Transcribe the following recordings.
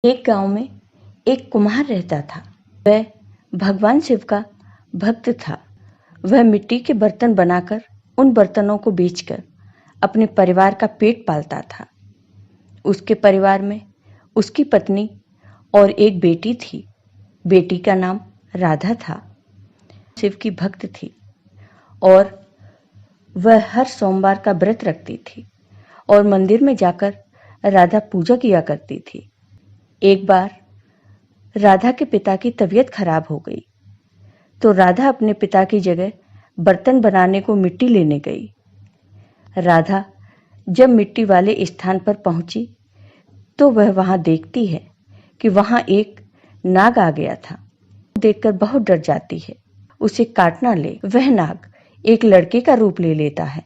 एक गांव में एक कुम्हार रहता था। वह भगवान शिव का भक्त था। वह मिट्टी के बर्तन बनाकर उन बर्तनों को बेचकर अपने परिवार का पेट पालता था। उसके परिवार में उसकी पत्नी और एक बेटी थी। बेटी का नाम राधा था। शिव की भक्त थी और वह हर सोमवार का व्रत रखती थी और मंदिर में जाकर राधा पूजा किया करती थी। एक बार राधा के पिता की तबीयत खराब हो गई तो राधा अपने पिता की जगह बर्तन बनाने को मिट्टी लेने गई। राधा जब मिट्टी वाले स्थान पर पहुंची तो वह वहां देखती है कि वहां एक नाग आ गया था। देखकर बहुत डर जाती है। उसे काटना ले। वह नाग एक लड़के का रूप ले लेता है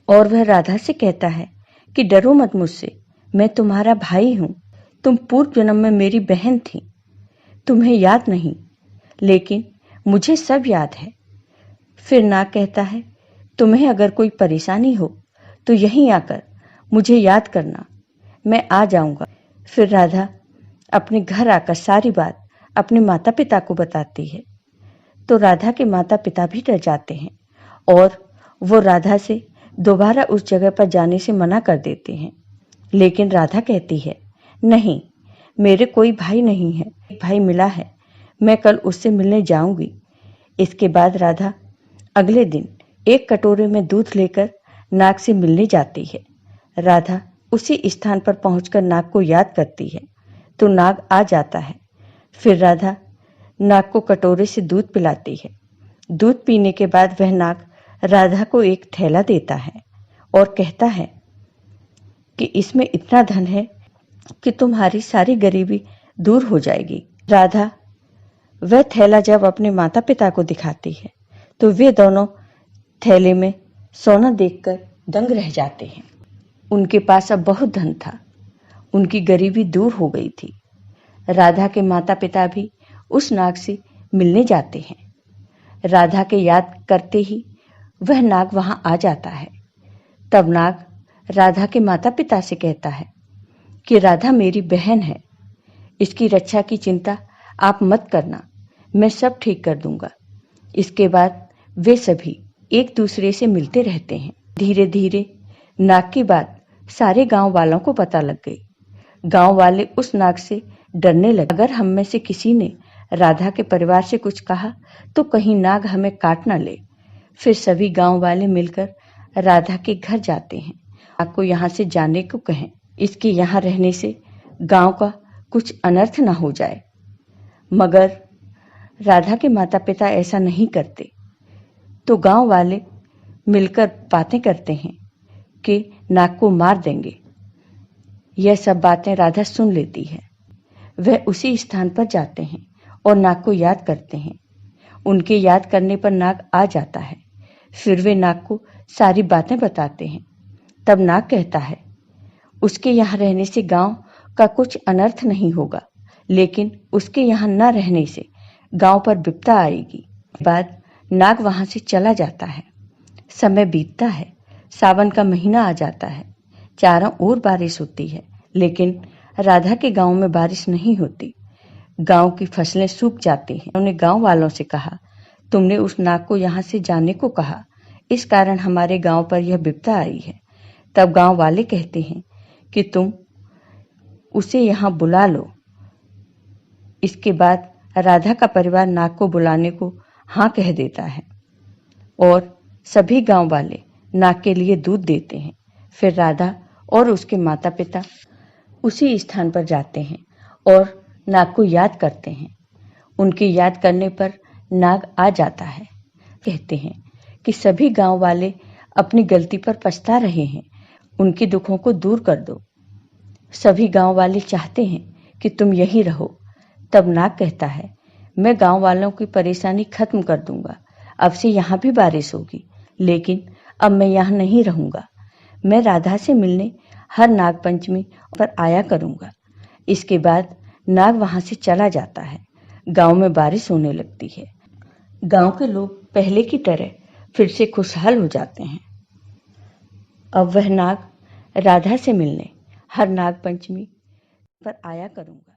और वह राधा से कहता है कि डरो मत मुझसे, मैं तुम्हारा भाई हूं। तुम पूर्व जन्म में मेरी बहन थी। तुम्हें याद नहीं, लेकिन मुझे सब याद है। फिर नाग कहता है, तुम्हें अगर कोई परेशानी हो तो यहीं आकर मुझे याद करना, मैं आ जाऊंगा। फिर राधा अपने घर आकर सारी बात अपने माता पिता को बताती है तो राधा के माता पिता भी डर जाते हैं और वो राधा से दोबारा उस जगह पर जाने से मना कर देते हैं। लेकिन राधा कहती है, नहीं, मेरे कोई भाई नहीं है। एक भाई मिला है, मैं कल उससे मिलने जाऊंगी। इसके बाद राधा अगले दिन एक कटोरे में दूध लेकर नाग से मिलने जाती है। राधा उसी स्थान पर पहुंचकर नाग को याद करती है तो नाग आ जाता है। फिर राधा नाग को कटोरे से दूध पिलाती है। दूध पीने के बाद वह नाग राधा को एक थैला देता है और कहता है कि इसमें इतना धन है कि तुम्हारी सारी गरीबी दूर हो जाएगी। राधा वह थैला जब अपने माता पिता को दिखाती है तो वे दोनों थैले में सोना देखकर दंग रह जाते हैं। उनके पास अब बहुत धन था। उनकी गरीबी दूर हो गई थी। राधा के माता पिता भी उस नाग से मिलने जाते हैं। राधा के याद करते ही वह नाग वहां आ जाता है। तब नाग राधा के माता पिता से कहता है कि राधा मेरी बहन है, इसकी रक्षा की चिंता आप मत करना, मैं सब ठीक कर दूंगा। इसके बाद वे सभी एक दूसरे से मिलते रहते हैं। धीरे धीरे नाग की बात सारे गांव वालों को पता लग गई। गांव वाले उस नाग से डरने लगे। अगर हम में से किसी ने राधा के परिवार से कुछ कहा तो कहीं नाग हमें काट ना ले। फिर सभी गांव वाले मिलकर राधा के घर जाते हैं। नाग को यहाँ से जाने को कहें, इसके यहाँ रहने से गांव का कुछ अनर्थ ना हो जाए। मगर राधा के माता पिता ऐसा नहीं करते तो गांव वाले मिलकर बातें करते हैं कि नाग को मार देंगे। यह सब बातें राधा सुन लेती है। वह उसी स्थान पर जाते हैं और नाग को याद करते हैं। उनके याद करने पर नाग आ जाता है। फिर वे नाग को सारी बातें बताते हैं। तब नाग कहता है, उसके यहाँ रहने से गांव का कुछ अनर्थ नहीं होगा, लेकिन उसके यहाँ न रहने से गांव पर विपदा आएगी। बाद नाग वहां से चला जाता है। समय बीतता है। सावन का महीना आ जाता है। चारों ओर बारिश होती है, लेकिन राधा के गांव में बारिश नहीं होती। गांव की फसलें सूख जाती हैं। उन्होंने गांव वालों से कहा, तुमने उस नाग को यहाँ से जाने को कहा, इस कारण हमारे गांव पर यह विपदा आई है। तब गांव वाले कहते हैं कि तुम उसे यहाँ बुला लो। इसके बाद राधा का परिवार नाग को बुलाने को हाँ कह देता है और सभी गांव वाले नाग के लिए दूध देते हैं। फिर राधा और उसके माता पिता उसी स्थान पर जाते हैं और नाग को याद करते हैं। उनके याद करने पर नाग आ जाता है। कहते हैं कि सभी गांव वाले अपनी गलती पर पछता रहे हैं, उनके दुखों को दूर कर दो। सभी गांव वाले चाहते हैं कि तुम यहीं रहो। तब नाग कहता है, मैं गांव वालों की परेशानी खत्म कर दूंगा। अब से यहाँ भी बारिश होगी, लेकिन अब मैं यहाँ नहीं रहूंगा। मैं राधा से मिलने हर नाग पंचमी पर आया करूंगा। इसके बाद नाग वहां से चला जाता है। गांव में बारिश होने लगती है। गांव के लोग पहले की तरह फिर से खुशहाल हो जाते हैं। अब वह नाग राधा से मिलने हर नाग पंचमी पर आया करूंगा।